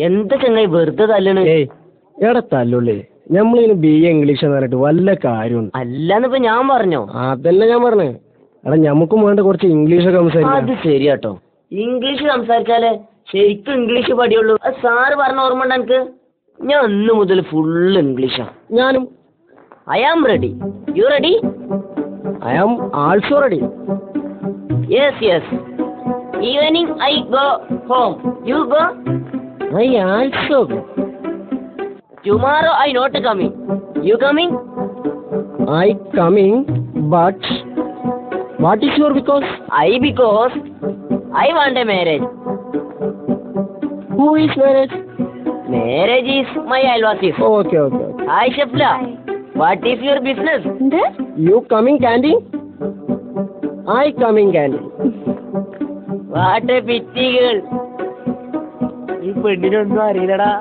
എന്താ ചങ്ങായി വെറുതെ തല്ലണ്? എടാ തല്ലുള്ളേ, നമ്മളിന് BA ഇംഗ്ലീഷ് എന്ന് പറഞ്ഞിട്ട് വല്ല കാര്യമുണ്ട്? അല്ലാന്നിപ്പോ ഞാൻ പറഞ്ഞോ? അതല്ല ഞാൻ പറഞ്ഞേ. എടാ ഞമ്മക്കും വേണ്ട കുറച്ച് ഇംഗ്ലീഷൊക്കെ സംസാരിക്കാം. അത് ശരിയാട്ടോ, ഇംഗ്ലീഷ് സംസാരിച്ചാലേ ശരിക്കും ഇംഗ്ലീഷ് പഠിയുള്ളൂ. സാറ് പറഞ്ഞ ഓർമ്മ ഉണ്ട് എനിക്ക്? ഞാൻ അന്ന് മുതൽ ഫുള്ള് ഇംഗ്ലീഷാ. ഞാനും. I am ready. You ready? I am also ready. Yes yes. Evening I go home. You go? I also go. Tomorrow I not coming. You coming? I coming, but what is your because? because I want a marriage. Who is marriage? Marriage is my alwasis. Okay. Hi Shafla. What is your business? You coming candy? I coming candy. What a pity girl. ഈ പെണ്ണിനൊന്നും അറിയില്ലടാ.